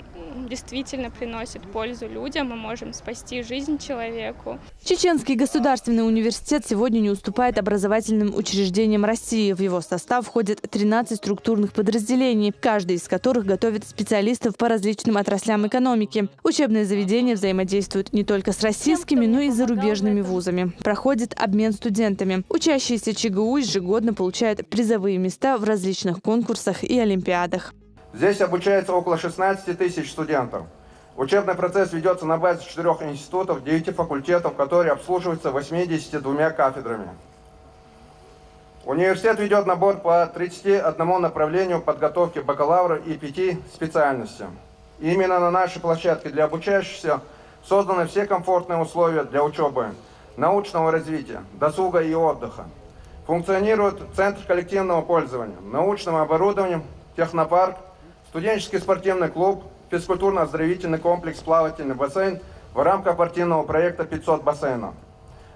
действительно приносит пользу людям, мы можем спасти жизнь человеку. Чеченский государственный университет сегодня не уступает образовательным учреждениям России. В его состав входят 13 структурных подразделений, каждый из которых готовит специалистов по различным отраслям экономики. Учебные заведения взаимодействуют не только с российскими, но и с зарубежными вузами. Проходит обмен студентами. Учащиеся ЧГУ ежегодно получают призовые места в различных конкурсах и олимпиадах. Здесь обучается около 16 тысяч студентов. Учебный процесс ведется на базе 4 институтов, 9 факультетов, которые обслуживаются 82 кафедрами. Университет ведет набор по 31 направлению подготовки бакалавра и 5 специальностям. И именно на нашей площадке для обучающихся созданы все комфортные условия для учебы, научного развития, досуга и отдыха. Функционирует Центр коллективного пользования, научным оборудованием, технопарк, студенческий спортивный клуб, физкультурно-оздоровительный комплекс, плавательный бассейн в рамках партийного проекта 500 бассейнов.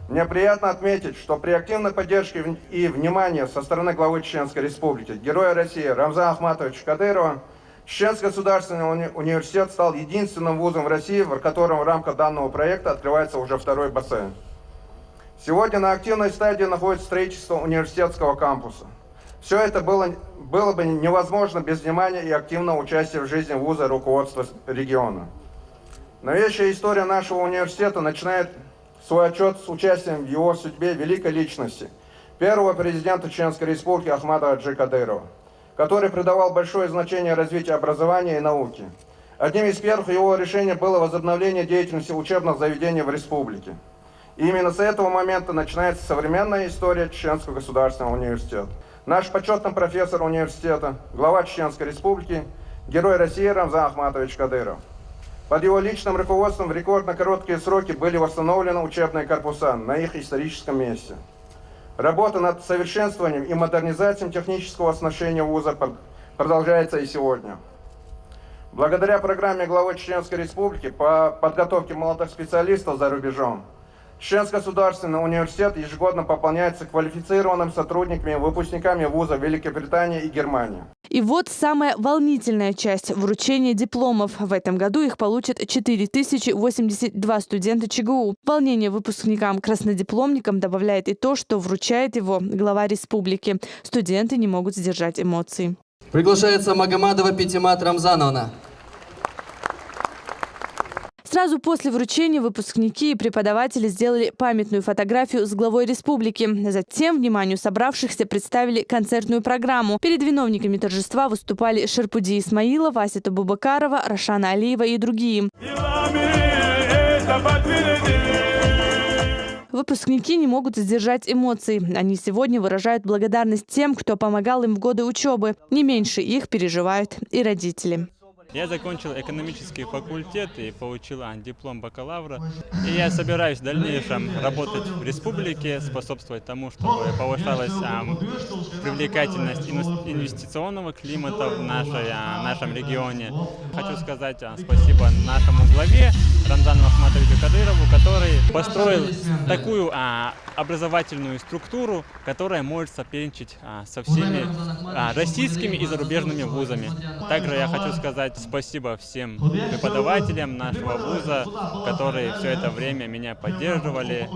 Мне приятно отметить, что при активной поддержке и внимании со стороны главы Чеченской Республики, Героя России Рамзана Ахматовича Кадырова, Чеченский государственный университет стал единственным вузом в России, в котором в рамках данного проекта открывается уже 2-й бассейн. Сегодня на активной стадии находится строительство университетского кампуса. Все это было бы невозможно без внимания и активного участия в жизни вуза и руководства региона. Новейшая история нашего университета начинает свой отчет с участием в его судьбе великой личности, первого президента Чеченской Республики Ахмата Хаджи Кадырова, который придавал большое значение развитию образования и науки. Одним из первых его решений было возобновление деятельности учебных заведений в республике. И именно с этого момента начинается современная история Чеченского государственного университета. Наш почетный профессор университета, глава Чеченской Республики, Герой России Рамзан Ахматович Кадыров. Под его личным руководством в рекордно короткие сроки были восстановлены учебные корпуса на их историческом месте. Работа над совершенствованием и модернизацией технического оснащения вуза продолжается и сегодня. Благодаря программе главы Чеченской Республики по подготовке молодых специалистов за рубежом, Чеченский государственный университет ежегодно пополняется квалифицированными сотрудниками и выпускниками вузов Великобритании и Германии. И вот самая волнительная часть – вручения дипломов. В этом году их получат 4082 студента ЧГУ. Волнение выпускникам-краснодипломникам добавляет и то, что вручает его глава республики. Студенты не могут сдержать эмоций. Приглашается Магомадова Петимат Рамзановна. Сразу после вручения выпускники и преподаватели сделали памятную фотографию с главой республики. Затем вниманию собравшихся представили концертную программу. Перед виновниками торжества выступали Шерпуди Исмаилов, Асита Бубакарова, Рашана Алиева и другие. Выпускники не могут сдержать эмоций. Они сегодня выражают благодарность тем, кто помогал им в годы учебы. Не меньше их переживают и родители. Я закончил экономический факультет и получил диплом бакалавра. И я собираюсь в дальнейшем работать в республике, способствовать тому, чтобы повышалась привлекательность инвестиционного климата в нашем регионе. Хочу сказать спасибо нашему главе Рамзану Ахматовичу Кадырову, который построил такую образовательную структуру, которая может соперничать со всеми российскими и зарубежными вузами. Также я хочу сказать спасибо всем преподавателям нашего вуза, которые все это время меня поддерживали,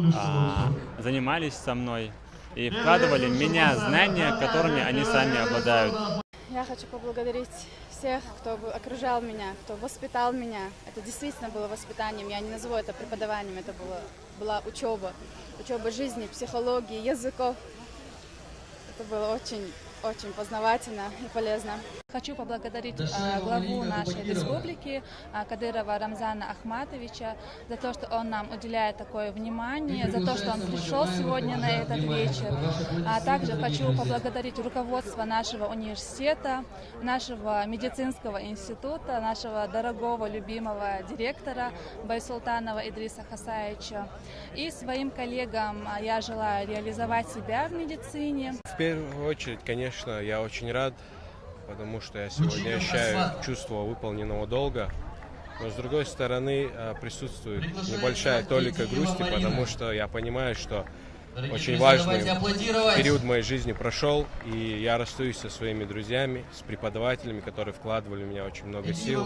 занимались со мной и вкладывали в меня знания, которыми они сами обладают. Я хочу поблагодарить всех, кто окружал меня, кто воспитал меня. Это действительно было воспитанием. Я не назову это преподаванием, это была учеба. Учеба жизни, психологии, языков. Это было очень познавательно и полезно. Хочу поблагодарить главу нашей республики Кадырова Рамзана Ахматовича за то, что он нам уделяет такое внимание, за то, что он пришел сегодня на этот вечер. А также хочу поблагодарить руководство нашего университета, нашего медицинского института, нашего дорогого, любимого директора Байсултанова Идриса Хасаевича. И своим коллегам я желаю реализовать себя в медицине. В первую очередь, конечно, я очень рад, потому что я сегодня ощущаю чувство выполненного долга. Но с другой стороны присутствует небольшая толика грусти, потому что я понимаю, что очень важный период моей жизни прошел, и я расстаюсь со своими друзьями, с преподавателями, которые вкладывали в меня очень много сил.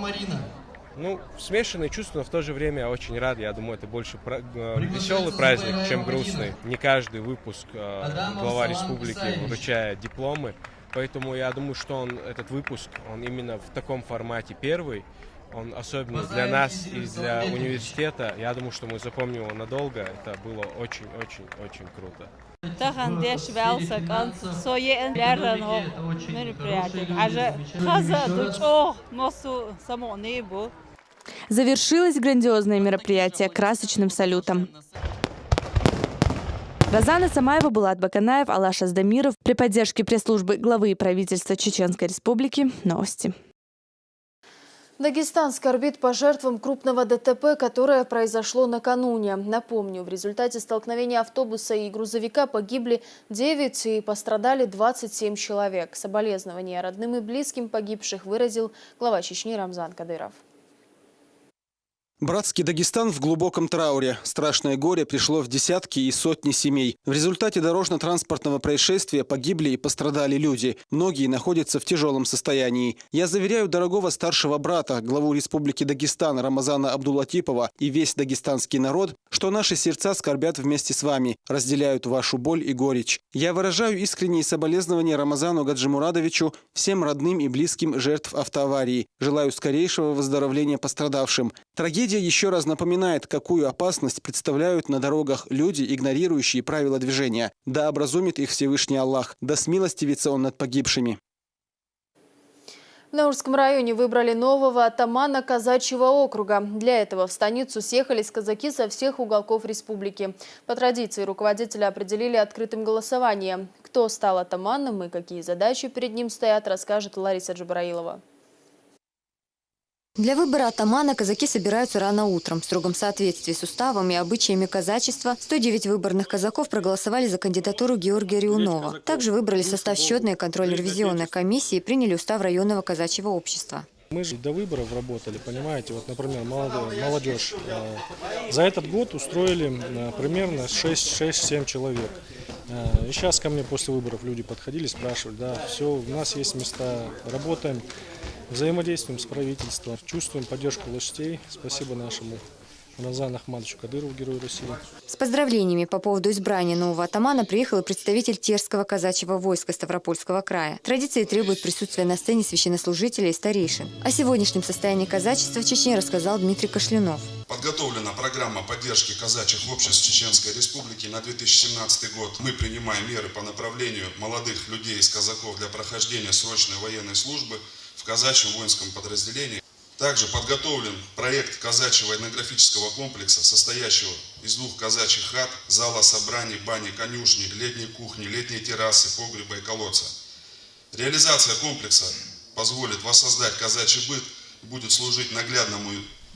Ну, смешанные чувства, но в то же время я очень рад. Я думаю, это больше веселый праздник, чем грустный. Не каждый выпуск глава республики вручает дипломы. Поэтому я думаю, что этот выпуск, он именно в таком формате первый. Он особенно для нас и для университета. Я думаю, что мы запомним его надолго. Это было очень круто. Завершилось грандиозное мероприятие красочным салютом. Розана Самаева, Булат Баканаев, Алаш Аздамиров. При поддержке пресс-службы главы правительства Чеченской Республики. Новости. Дагестан скорбит по жертвам крупного ДТП, которое произошло накануне. Напомню, в результате столкновения автобуса и грузовика погибли 9 и пострадали 27 человек. Соболезнования родным и близким погибших выразил глава Чечни Рамзан Кадыров. Братский Дагестан в глубоком трауре. Страшное горе пришло в десятки и сотни семей. В результате дорожно-транспортного происшествия погибли и пострадали люди. Многие находятся в тяжелом состоянии. Я заверяю дорогого старшего брата, главу Республики Дагестан Рамазана Абдулатипова и весь дагестанский народ, что наши сердца скорбят вместе с вами, разделяют вашу боль и горечь. Я выражаю искренние соболезнования Рамазану Гаджимурадовичу, всем родным и близким жертв автоаварии. Желаю скорейшего выздоровления пострадавшим. Трагедия еще раз напоминает, какую опасность представляют на дорогах люди, игнорирующие правила движения. Да образумит их Всевышний Аллах, да смилостивится Он над погибшими. В Наурском районе выбрали нового атамана казачьего округа. Для этого в станицу съехались казаки со всех уголков республики. По традиции руководители определили открытым голосованием. Кто стал атаманом и какие задачи перед ним стоят, расскажет Лариса Джабраилова. Для выбора атамана казаки собираются рано утром. В строгом соответствии с уставом и обычаями казачества 109 выборных казаков проголосовали за кандидатуру Георгия Риунова. Также выбрали состав счетной и контрольно-ревизионной комиссии и приняли устав районного казачьего общества. Мы же до выборов работали, понимаете, вот, например, молодежь. За этот год устроили примерно 6-7 человек. И сейчас ко мне после выборов люди подходили, спрашивали, да, все, у нас есть места, работаем, взаимодействуем с правительством, чувствуем поддержку властей. Спасибо нашему Рамзану Ахматовичу Кадырову, Герою России. С поздравлениями по поводу избрания нового атамана приехал и представитель Терского казачьего войска Ставропольского края. Традиции требуют присутствия на сцене священнослужителей и старейшин. О сегодняшнем состоянии казачества в Чечне рассказал Дмитрий Кашлюнов. Подготовлена программа поддержки казачьих обществ Чеченской Республики на 2017 год. Мы принимаем меры по направлению молодых людей из казаков для прохождения срочной военной службы в казачьем воинском подразделении. Также подготовлен проект казачьего этнографического комплекса, состоящего из 2 казачьих хат, зала собраний, бани, конюшни, летней кухни, летней террасы, погреба и колодца. Реализация комплекса позволит воссоздать казачий быт будет служить наглядному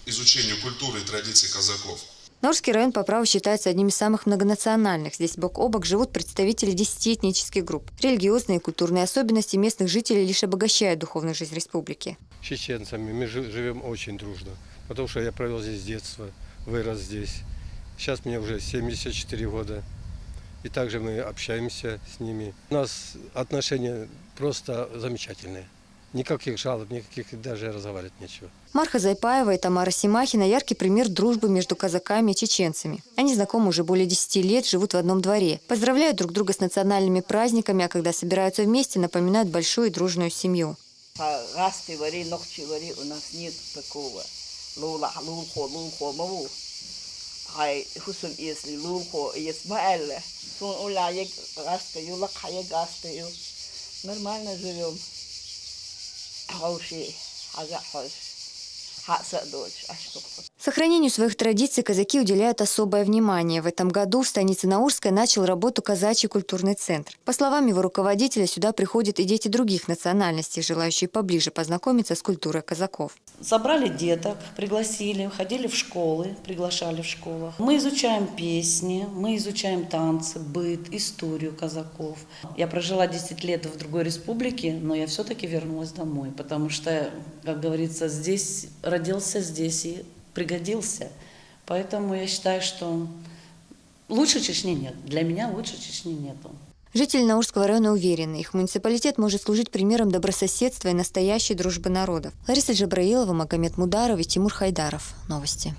изучению культуры и традиций казаков. Наурский район по праву считается одним из самых многонациональных. Здесь бок о бок живут представители 10 этнических групп. Религиозные и культурные особенности местных жителей лишь обогащают духовную жизнь республики. С чеченцами мы живем очень дружно, потому что я провел здесь детство, вырос здесь. Сейчас мне уже 74 года. И также мы общаемся с ними. У нас отношения просто замечательные. Никаких жалоб, никаких даже разговаривать нечего. Марха Зайпаева и Тамара Симахина – яркий пример дружбы между казаками и чеченцами. Они знакомы уже более 10 лет, живут в одном дворе. Поздравляют друг друга с национальными праздниками, а когда собираются вместе, напоминают большую и дружную семью. У нас нет такого. Нормально живем. Сохранению своих традиций казаки уделяют особое внимание. В этом году в станице Наурской начал работу казачий культурный центр. По словам его руководителя, сюда приходят и дети других национальностей, желающие поближе познакомиться с культурой казаков. Собрали деток, пригласили, ходили в школы, приглашали в школах. Мы изучаем песни, мы изучаем танцы, быт, историю казаков. Я прожила 10 лет в другой республике, но я все-таки вернулась домой, потому что, как говорится, здесь родился, здесь и пригодился. Поэтому я считаю, что лучше Чечни нет. Для меня лучше Чечни нету. Жители Наурского района уверены, их муниципалитет может служить примером добрососедства и настоящей дружбы народов. Лариса Джабраилова, Магомед Мударов и Тимур Хайдаров. Новости.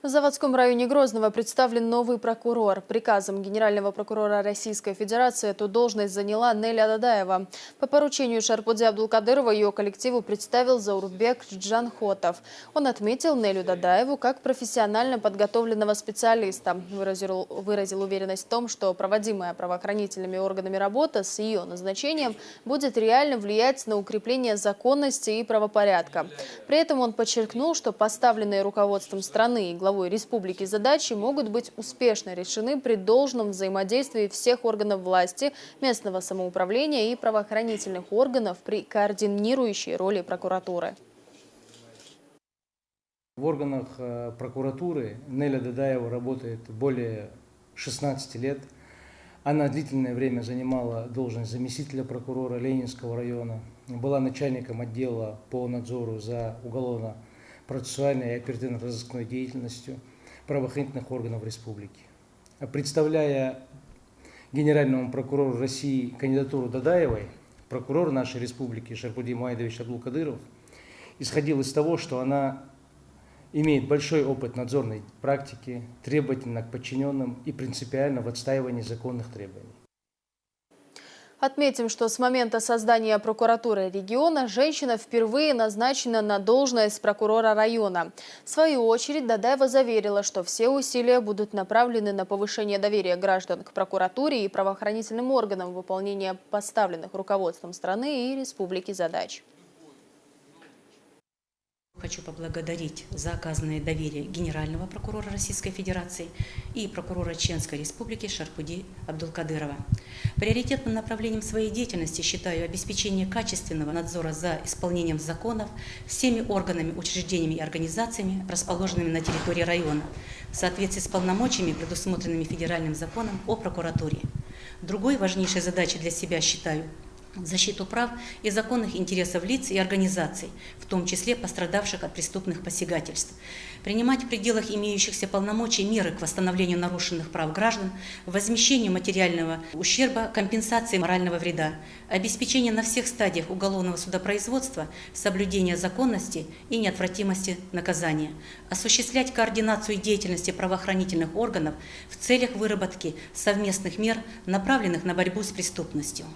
В заводском районе Грозного представлен новый прокурор. Приказом генерального прокурора Российской Федерации эту должность заняла Неля Дадаева. По поручению Шарпуди Абдулкадырова ее коллективу представил Заурбек Джанхотов. Он отметил Нелю Дадаеву как профессионально подготовленного специалиста. Выразил уверенность в том, что проводимая правоохранительными органами работа с ее назначением будет реально влиять на укрепление законности и правопорядка. При этом он подчеркнул, что поставленные руководством страны и главой республики задачи могут быть успешно решены при должном взаимодействии всех органов власти, местного самоуправления и правоохранительных органов при координирующей роли прокуратуры. В органах прокуратуры Неля Дадаева работает более 16 лет. Она длительное время занимала должность заместителя прокурора Ленинского района, была начальником отдела по надзору за уголовно-процессуальной и оперативно-розыскной деятельностью правоохранительных органов республики. Представляя генеральному прокурору России кандидатуру Дадаевой, прокурор нашей республики Шарпуди Муайдович Абдулкадыров исходил из того, что она имеет большой опыт надзорной практики, требовательна к подчиненным и принципиально в отстаивании законных требований. Отметим, что с момента создания прокуратуры региона женщина впервые назначена на должность прокурора района. В свою очередь Дадаева заверила, что все усилия будут направлены на повышение доверия граждан к прокуратуре и правоохранительным органам в выполнении поставленных руководством страны и республики задач. Хочу поблагодарить за оказанное доверие генерального прокурора Российской Федерации и прокурора Чеченской Республики Шарпуди Абдулкадырова. Приоритетным направлением своей деятельности считаю обеспечение качественного надзора за исполнением законов всеми органами, учреждениями и организациями, расположенными на территории района, в соответствии с полномочиями, предусмотренными федеральным законом о прокуратуре. Другой важнейшей задачей для себя считаю защиту прав и законных интересов лиц и организаций, в том числе пострадавших от преступных посягательств. Принимать в пределах имеющихся полномочий меры к восстановлению нарушенных прав граждан, возмещению материального ущерба, компенсации морального вреда, обеспечение на всех стадиях уголовного судопроизводства, соблюдения законности и неотвратимости наказания, осуществлять координацию деятельности правоохранительных органов в целях выработки совместных мер, направленных на борьбу с преступностью.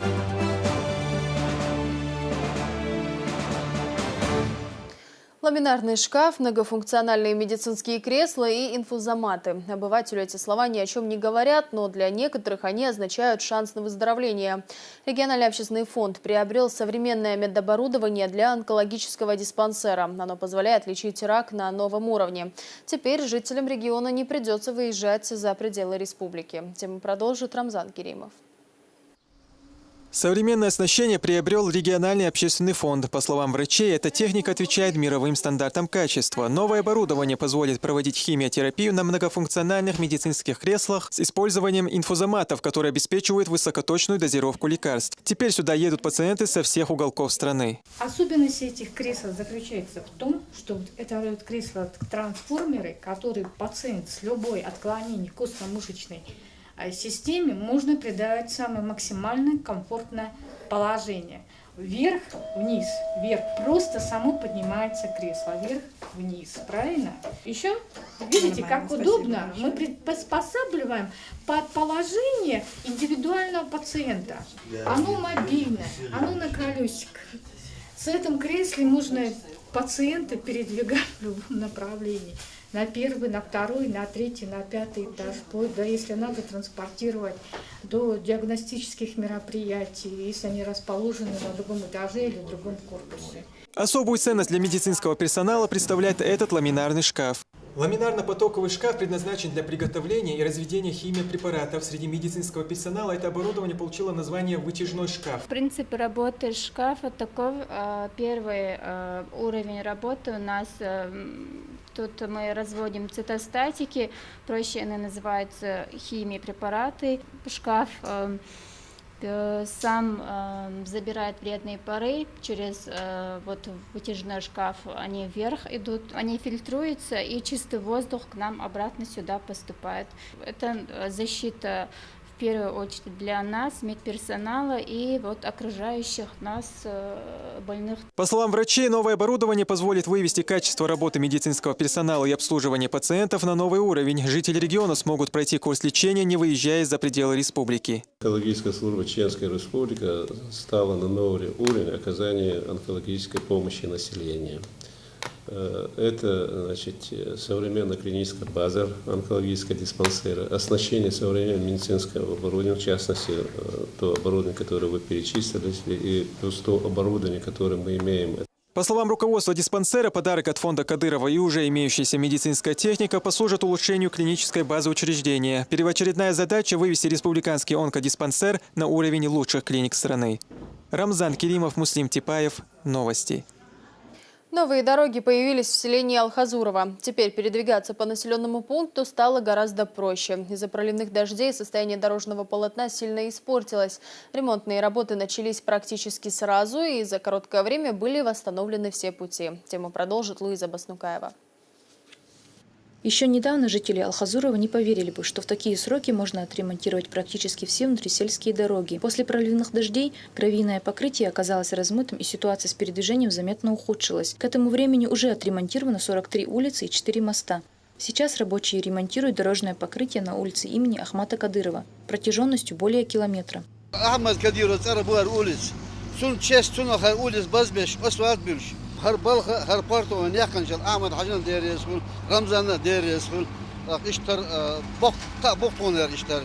Ламинарный шкаф, многофункциональные медицинские кресла и инфузоматы. Обывателю эти слова ни о чем не говорят, но для некоторых они означают шанс на выздоровление. Региональный общественный фонд приобрел современное медоборудование для онкологического диспансера. Оно позволяет лечить рак на новом уровне. Теперь жителям региона не придется выезжать за пределы республики. Тему продолжит Рамзан Керимов. Современное оснащение приобрел региональный общественный фонд. По словам врачей, эта техника отвечает мировым стандартам качества. Новое оборудование позволит проводить химиотерапию на многофункциональных медицинских креслах с использованием инфузоматов, которые обеспечивают высокоточную дозировку лекарств. Теперь сюда едут пациенты со всех уголков страны. Особенность этих кресел заключается в том, что это кресло-трансформеры, которые пациент с любой отклонением костно-мышечной системе можно придать самое максимальное комфортное положение. Вверх, вниз, вверх. Просто само поднимается кресло. Вверх, вниз. Правильно? Еще, видите, как удобно. Мы приспосабливаем под положение индивидуального пациента. Оно мобильное, оно на колесиках. С этим креслом можно пациента передвигать в любом направлении. На первый, на второй, на третий, на пятый этаж, вплоть до, если надо, транспортировать до диагностических мероприятий, если они расположены на другом этаже или в другом корпусе. Особую ценность для медицинского персонала представляет этот ламинарный шкаф. Ламинарно-потоковый шкаф предназначен для приготовления и разведения химиопрепаратов. Среди медицинского персонала это оборудование получило название «вытяжной шкаф». Принцип работы шкафа таков. Первый уровень работы у нас, тут мы разводим цитостатики, проще они называются химиопрепараты. Шкаф сам забирает вредные пары через вытяжной шкаф, они вверх идут, они фильтруются, и чистый воздух к нам обратно сюда поступает. Это защита в первую очередь для нас, медперсонала и окружающих нас больных. По словам врачей, новое оборудование позволит вывести качество работы медицинского персонала и обслуживания пациентов на новый уровень. Жители региона смогут пройти курс лечения, не выезжая за пределы республики. Онкологическая служба Чеченской Республики стала на новый уровень оказания онкологической помощи населению. Это, современная клиническая база, онкологическая диспансера, оснащение современного медицинского оборудования, в частности, то оборудование, которое вы перечислили, и плюс то оборудование, которое мы имеем. По словам руководства диспансера, подарок от фонда Кадырова и уже имеющаяся медицинская техника послужат улучшению клинической базы учреждения. Первоочередная задача – вывести республиканский онкодиспансер на уровень лучших клиник страны. Рамзан Керимов, Муслим Типаев. Новости. Новые дороги появились в селении Алхазурово. Теперь передвигаться по населенному пункту стало гораздо проще. Из-за проливных дождей состояние дорожного полотна сильно испортилось. Ремонтные работы начались практически сразу, и за короткое время были восстановлены все пути. Тему продолжит Луиза Баснукаева. Еще недавно жители Алхазурова не поверили бы, что в такие сроки можно отремонтировать практически все внутрисельские дороги. После проливных дождей гравийное покрытие оказалось размытым, и ситуация с передвижением заметно ухудшилась. К этому времени уже отремонтировано 43 улицы и 4 моста. Сейчас рабочие ремонтируют дорожное покрытие на улице имени Ахмата Кадырова протяженностью более километра. هر بلخ هر بارتو نيخنجل أحمد حجن ديري يسول رمزان ديري يسول إشتر بوقتونر إشتر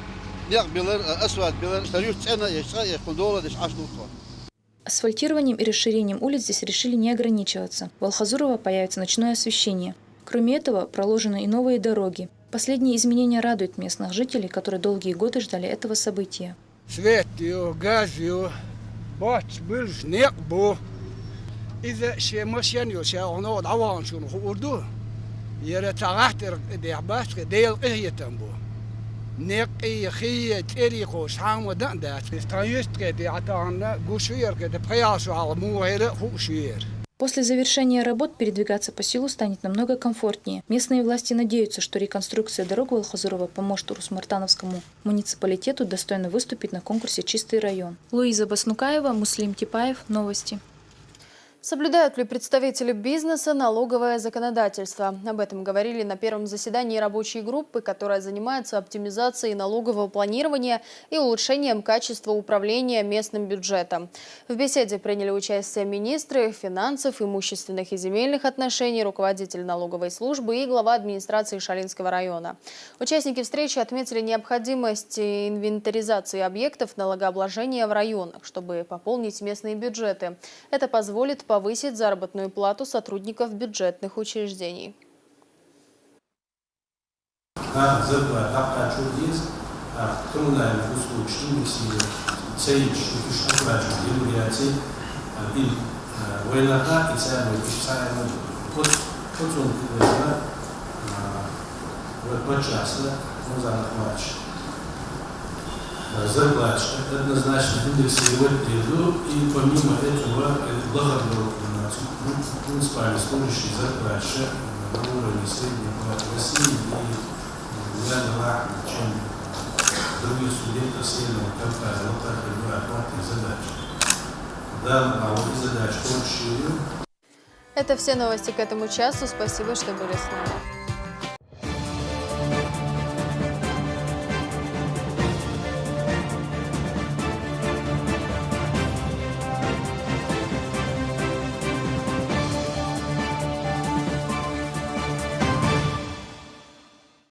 نيخ بيلر أسود بيلر إشتر يتسأنا يشتغل يخدوله دش 10 نقطة. Асфальтированием и расширением улиц здесь решили не ограничиваться. В Алхазурово появится ночное освещение. Кроме этого, проложены и новые дороги. Последние изменения радуют местных жителей, которые долгие годы ждали этого события. Свет, газ, бач, был снег, был. إذا شيء مشين يوشيا ونود عوان شون خودو يرى تعهتر ديعباش ديل قهية تنبو نقي خية تريقوش حام ودان دات استعيشت كده عطانا قوشير كده بقياسو على موهرة خوشير. После завершения работ передвигаться по селу станет намного комфортнее. Местные власти надеются, что реконструкция дорог в Алхазурово поможет Урус-Мартановскому муниципалитету достойно выступить на конкурсе «Чистый район». Луиза Баснукаева, Муслим Типаев. Новости. Соблюдают ли представители бизнеса налоговое законодательство? Об этом говорили на первом заседании рабочей группы, которая занимается оптимизацией налогового планирования и улучшением качества управления местным бюджетом. В беседе приняли участие министры финансов, имущественных и земельных отношений, руководитель налоговой службы и глава администрации Шалинского района. Участники встречи отметили необходимость инвентаризации объектов налогообложения в районах, чтобы пополнить местные бюджеты. Это позволит повысить заработную плату сотрудников бюджетных учреждений. تعيش وتش أكبر جلورياتي إل وينها إنسان وتشتغل كتون كذا وتبجعسنا وزارة ماتش зарплат однозначно индексировать еду, и помимо этого благодарность муниципальные служащие зарплаты на уровне средней платы России и ряда чем других субъектов Северного Кавказа. Вот так и оплатные задачи. Да, налоговые задачи очень. Это все новости к этому часу. Спасибо, что были с нами.